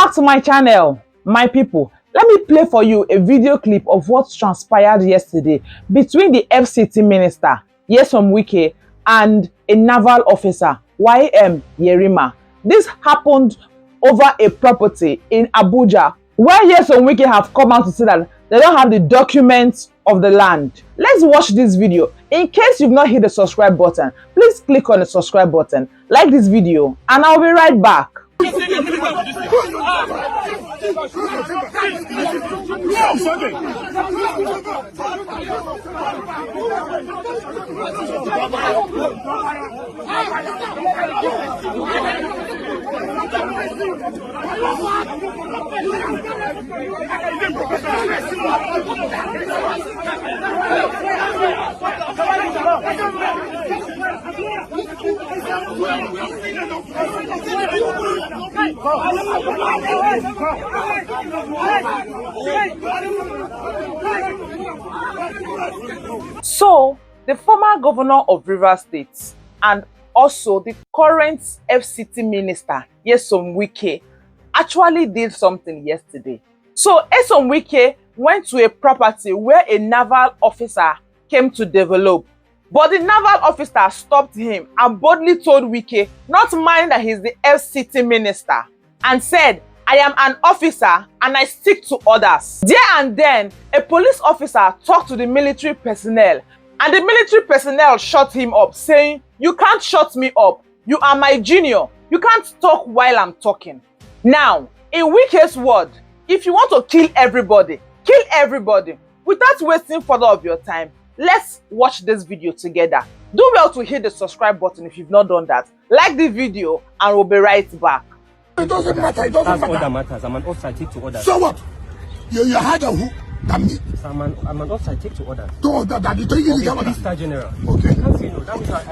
back to my channel, my people. Let me play for you a video clip of what transpired yesterday between the FCT minister, Nyesom Wike, and a naval officer, Yerima. This happened over a property in Abuja, where Nyesom Wike have come out to say that they don't have the documents of the land. Let's watch this video. In case you've not hit the subscribe button, please click on the subscribe button, like this video, and I'll be right back. So, the former governor of Rivers State and also the current FCT minister, Nyesom Wike, actually did something yesterday. So, Nyesom Wike went to a property where a naval officer came to develop. But the naval officer stopped him and boldly told Wike not to mind that he's the FCT minister, and said, "I am an officer and I stick to orders." There and then, a police officer talked to the military personnel, and the military personnel shut him up, saying, "You can't shut me up. You are my junior. You can't talk while I'm talking." Now, in Wike's word, if you want to kill everybody without wasting further of your time. Let's watch this video together. Do well to hit the subscribe button if you've not done that. Like the video and we'll be right back. It doesn't matter. It doesn't matter. Order matters. I'm an officer. I take to orders. So what? You harder who than me? I'm an officer. I take to orders. To order that you take in the Okay, Star General. Okay.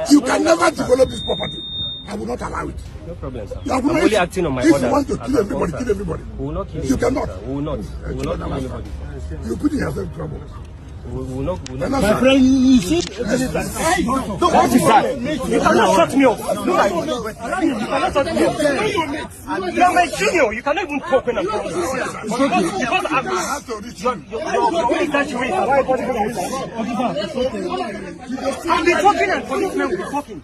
You can never officer. develop this property. I will not allow it. No problem, sir. I'm only acting on my orders. orders. If you want to kill everybody, kill everybody. We will not kill you. Cannot. We will not. We will not kill anybody. You put yourself in trouble. We will not. My friend, you see, what is that? You cannot shut me up. Look at you. You cannot shut me up. You are my junior. You cannot even talk when I'm talking. Because I'm only graduate. I'll be talking and policemen will be talking.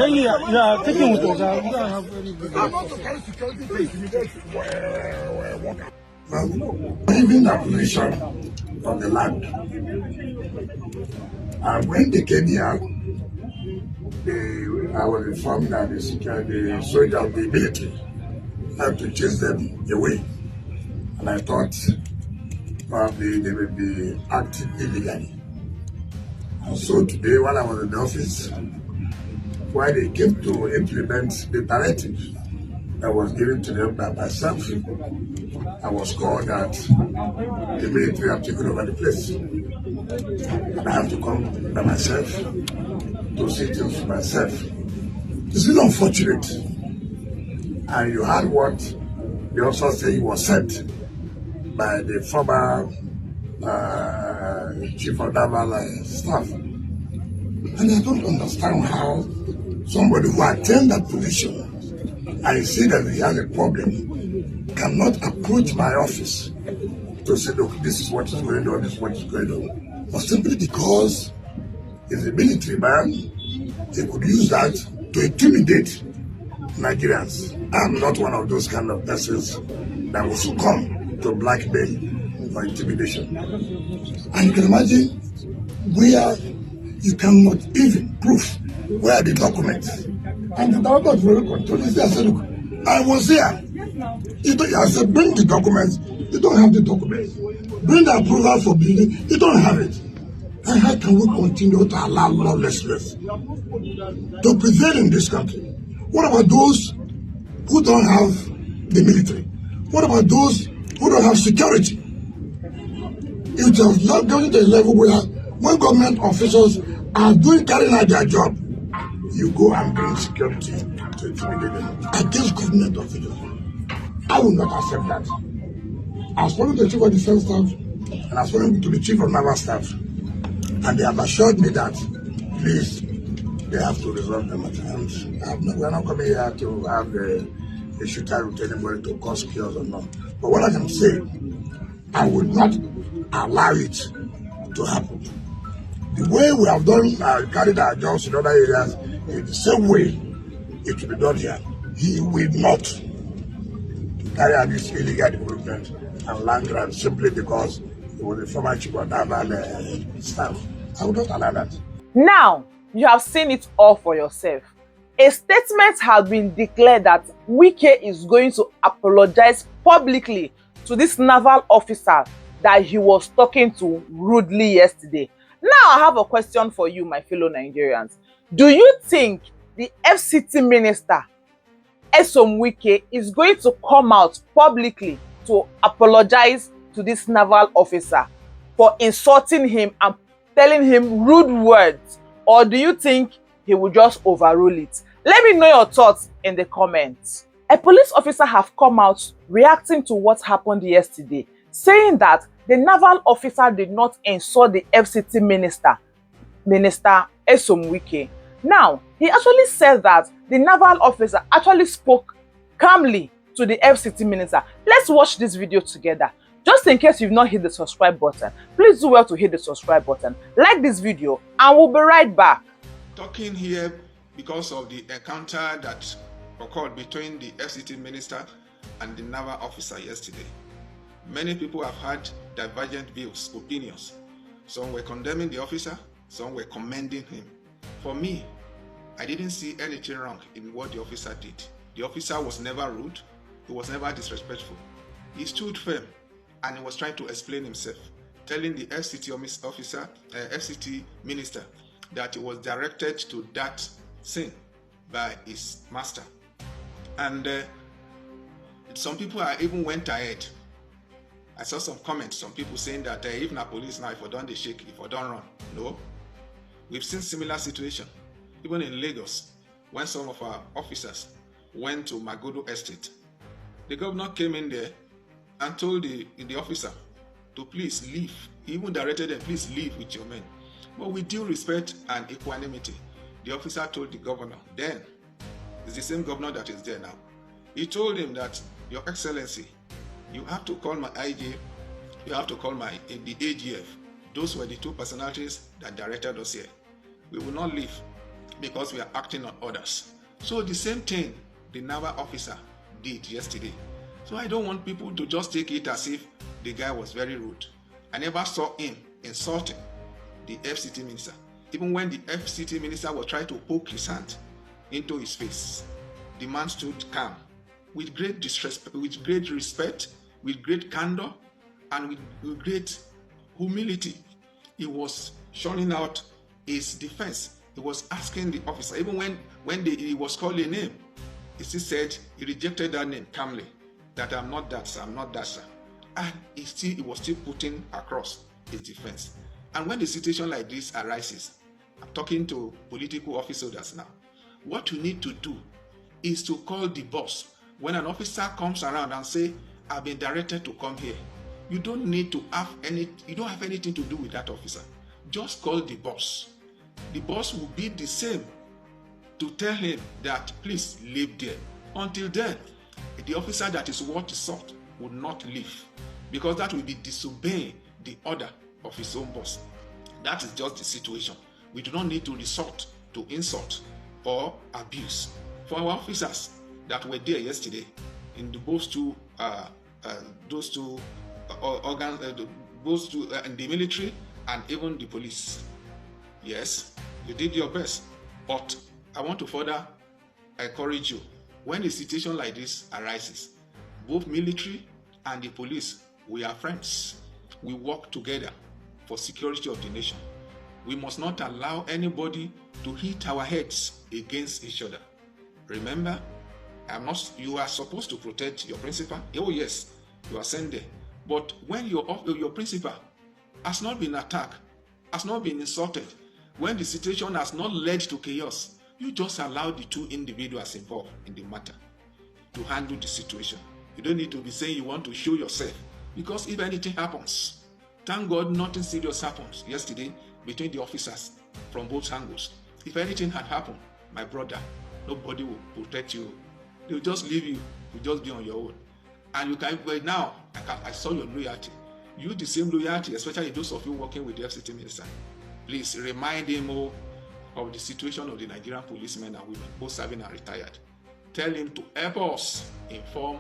You are taking with us. We don't have any. I'm not to carry security to intimidate worker. Even the position of the land. And when they came here, I was informed that the soldiers of the military had to chase them away. And I thought probably they would be acting illegally. And so today, while I was in the office, while they came to implement the directive that was given to them by myself, I was called that the military have taken over the place. And I have to come by myself to see things for myself. This is unfortunate. And you heard what the officer said he was sent by the former chief of naval staff. And I don't understand how somebody who attained that position and see that he has a problem cannot approach my office to say, look, this is what is going on, this is what is going on. But simply because he's a military man, he could use that to intimidate Nigerians. I'm not one of those kind of persons that will succumb to blackmail or intimidation. And you can imagine where you cannot even prove where the documents. And the director of very control is there. I said, look, I was here. I said, bring the documents. You don't have the documents. Bring the approval for building. You don't have it. And how can we continue to allow lawlessness to prevail in this country? What about those who don't have the military? What about those who don't have security? It has not gone to a level where when government officials are carrying out their job, you go and bring security to intimidate them against government officials. I will not accept that. I was spoken to the chief of defense staff and I was spoken to the chief of naval staff, and they have assured me that please, they have to resolve the matter. And we are not coming here to have they shoot out with anybody to cause chaos or not. But what I can say, I will not allow it to happen. The way we have done carried our jobs in other areas is the same way it will be done here. He will not carry out this illegal development and land grant simply because he was a former chief of naval staff. I will not allow that. Now, you have seen it all for yourself. A statement has been declared that Wike is going to apologize publicly to this naval officer that he was talking to rudely yesterday. Now, I have a question for you, my fellow Nigerians. Do you think the FCT minister, Nyesom Wike, is going to come out publicly to apologize to this naval officer for insulting him and telling him rude words? Or do you think he will just overrule it? Let me know your thoughts in the comments. A police officer have come out reacting to what happened yesterday, saying that the naval officer did not insult the FCT minister, Nyesom Wike. Now, he actually said that the naval officer actually spoke calmly to the FCT minister. Let's watch this video together. Just in case you've not hit the subscribe button, please do well to hit the subscribe button, like this video, and we'll be right back. Talking here because of the encounter that occurred between the FCT minister and the naval officer yesterday. Many people have had divergent views, opinions. Some were condemning the officer, some were commending him. For me, I didn't see anything wrong in what the officer did. The officer was never rude, he was never disrespectful. He stood firm and he was trying to explain himself, telling the FCT minister that he was directed to that scene by his master. And some people even went ahead. I saw some comments, some people saying that if na police now, if I don't they shake, if I don't run. No. We've seen similar situation, even in Lagos, when some of our officers went to Gaduwa Estate. The governor came in there and told the officer to please leave. He even directed them, please leave with your men. But with due respect and equanimity, the officer told the governor, then, it's the same governor that is there now. He told him that, Your Excellency, you have to call my IG, you have to call the AGF. Those were the two personalities that directed us here. We will not leave because we are acting on orders. So the same thing the naval officer did yesterday. So I don't want people to just take it as if the guy was very rude. I never saw him insulting the FCT minister. Even when the FCT minister was trying to poke his hand into his face, the man stood calm, with great disrespect, with great respect, with great candor, and with great humility. He was showing out his defense. He was asking the officer, even when he was called a name, he still said he rejected that name calmly, that I'm not that, sir, I'm not that, sir. And he was still putting across his defense. And when the situation like this arises, I'm talking to political officers now, what you need to do is to call the boss. When an officer comes around and say, I've been directed to come here, you don't need to have you don't have anything to do with that officer. Just call the boss. The boss will be the same to tell him that please leave there. Until then, the officer that is worth his salt will not leave, because that will be disobeying the order of his own boss. That is just the situation. We do not need to resort to insult or abuse. For our officers that were there yesterday in those two organs, in the military and even the police, yes, you did your best. But I want to further encourage you, when a situation like this arises, both military and the police, we are friends. We work together for security of the nation. We must not allow anybody to hit our heads against each other. Remember, you are supposed to protect your principal. Oh yes, you are sent there. But when your principal has not been attacked, has not been insulted, when the situation has not led to chaos, you just allow the two individuals involved in the matter to handle the situation. You don't need to be saying you want to show yourself, because if anything happens, thank God nothing serious happens yesterday between the officers from both angles. If anything had happened, my brother, nobody will protect you. They'll just leave you You just be on your own. And you can, but now, I saw your loyalty. Use the same loyalty, especially those of you working with the FCT minister. Please remind him of the situation of the Nigerian policemen and women, both serving and retired. Tell him to help us inform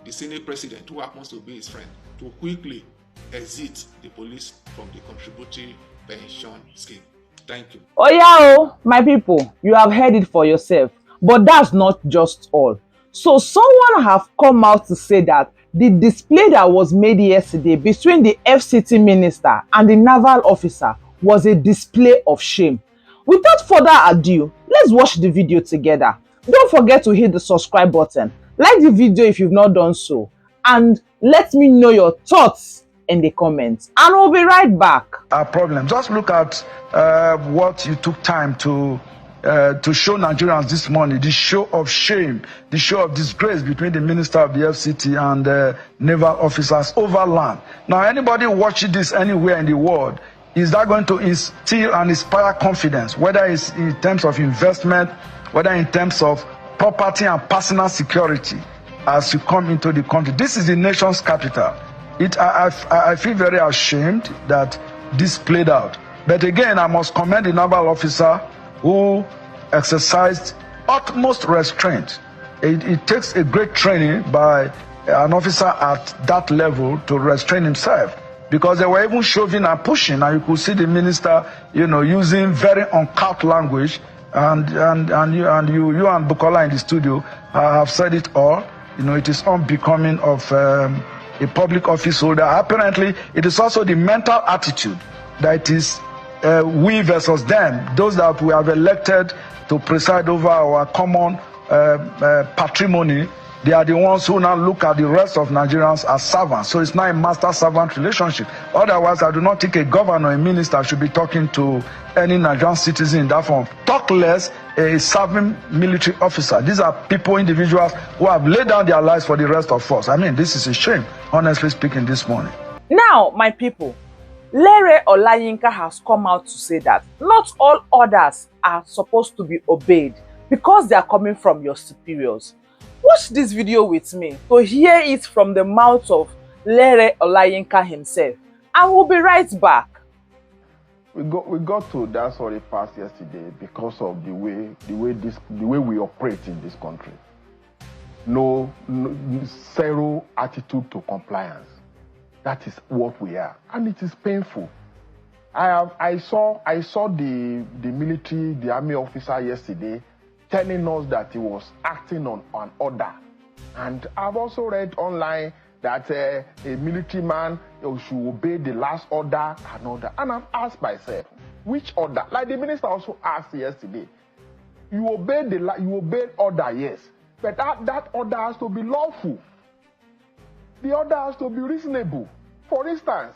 the Senate president, who happens to be his friend, to quickly exit the police from the contributory pension scheme. Thank you. Oh yeah, my people, you have heard it for yourself. But that's not just all. So someone have come out to say that the display that was made yesterday between the FCT minister and the naval officer was a display of shame. Without further ado, let's watch the video together. Don't forget to hit the subscribe button, like the video if you've not done so, and let me know your thoughts in the comments, and we'll be right back. Our problem. Just look at what you took time to show Nigerians this morning, the show of shame, the show of disgrace between the minister of the FCT and naval officers over land. Now, anybody watching this anywhere in the world, is that going to instill and inspire confidence, whether it's in terms of investment, whether in terms of property and personal security as you come into the country? This is the nation's capital. I feel very ashamed that this played out. But again, I must commend the naval officer who exercised utmost restraint. It takes a great training by an officer at that level to restrain himself, because they were even shoving and pushing, and you could see the minister, using very uncouth language. And you and Bukola in the studio have said it all. It is unbecoming of a public office holder. Apparently, it is also the mental attitude that is we versus them, those that we have elected to preside over our common patrimony. They are the ones who now look at the rest of Nigerians as servants. So it's not a master-servant relationship. Otherwise, I do not think a governor or a minister should be talking to any Nigerian citizen in that form. Talk less a serving military officer. These are people, individuals who have laid down their lives for the rest of us. I mean, this is a shame, honestly speaking, this morning. Now, my people, Lere Olayinka has come out to say that not all orders are supposed to be obeyed because they are coming from your superiors. Watch this video with me to hear it from the mouth of Lere Olayinka himself, and we'll be right back. We got to that sorry pass yesterday because of the way we operate in this country. No zero attitude to compliance. That is what we are, and it is painful. I saw the military, the army officer yesterday telling us that he was acting on an order, and I've also read online that a military man should obey the last order and order. And I've asked myself, which order? Like the minister also asked yesterday, you obey order, yes, but that order has to be lawful. The order has to be reasonable. For instance,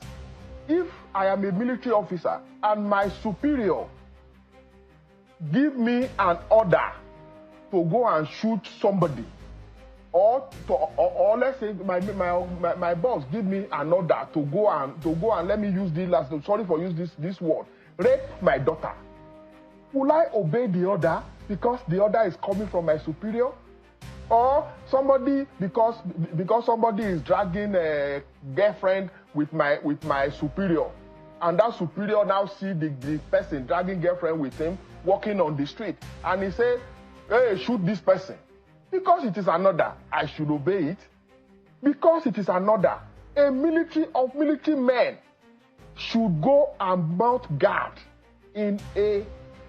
if I am a military officer and my superior give me an order to go and shoot somebody, or let's say my boss give me an order to go and let me use this last, sorry for use this word, rape my daughter, will I obey the order because the order is coming from my superior? Or somebody, because somebody is dragging a girlfriend with my superior, and that superior now see the person dragging girlfriend with him walking on the street, and he say, hey, shoot this person. Because it is an order, I should obey it. Because it is an order, a military men should go and mount guard in a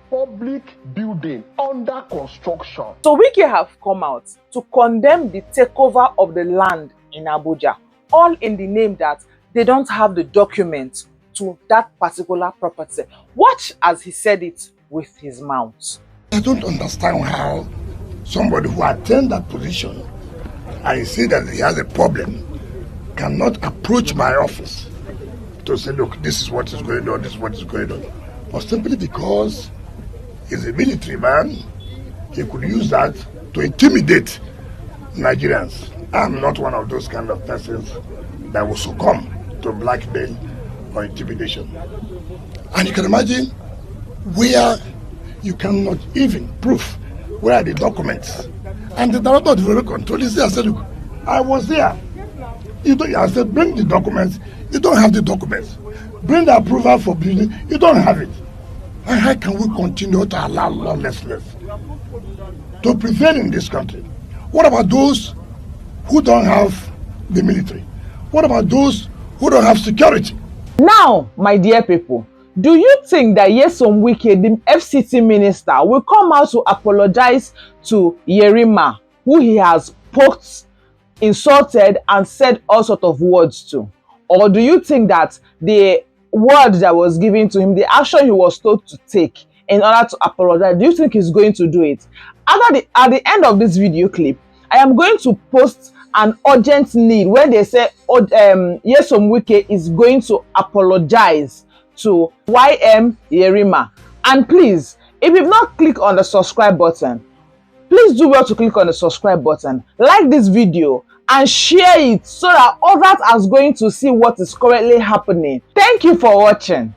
public building under construction. So Wike have come out to condemn the takeover of the land in Abuja, all in the name that they don't have the documents to that particular property. Watch as he said it with his mouth. I don't understand how somebody who attained that position and see that he has a problem cannot approach my office to say, look, this is what is going on, this is what is going on. Or simply because he's a military man, he could use that to intimidate Nigerians. I'm not one of those kind of persons that will succumb to blackmail or intimidation. And you can imagine where you cannot even prove where are the documents And the director of the railway control, he said, I said, look, I was there. I said, bring the documents. You don't have the documents. Bring the approval for building. You don't have it. And how can we continue to allow lawlessness to prevail in this country? What about those who don't have the military? What about those who don't have security? Now, my dear people, do you think that Nyesom Wike, the FCT minister, will come out to apologize to Yerima, who he has poked, insulted, and said all sorts of words to? Or do you think that the word that was given to him, the action he was told to take in order to apologize, do you think he's going to do it? At the end of this video clip, I am going to post an urgent need where they say Nyesom Wike is going to apologize to Yerima. And please, if you've not clicked on the subscribe button, please do well to click on the subscribe button, like this video, and share it so that others are going to see what is currently happening. Thank you for watching.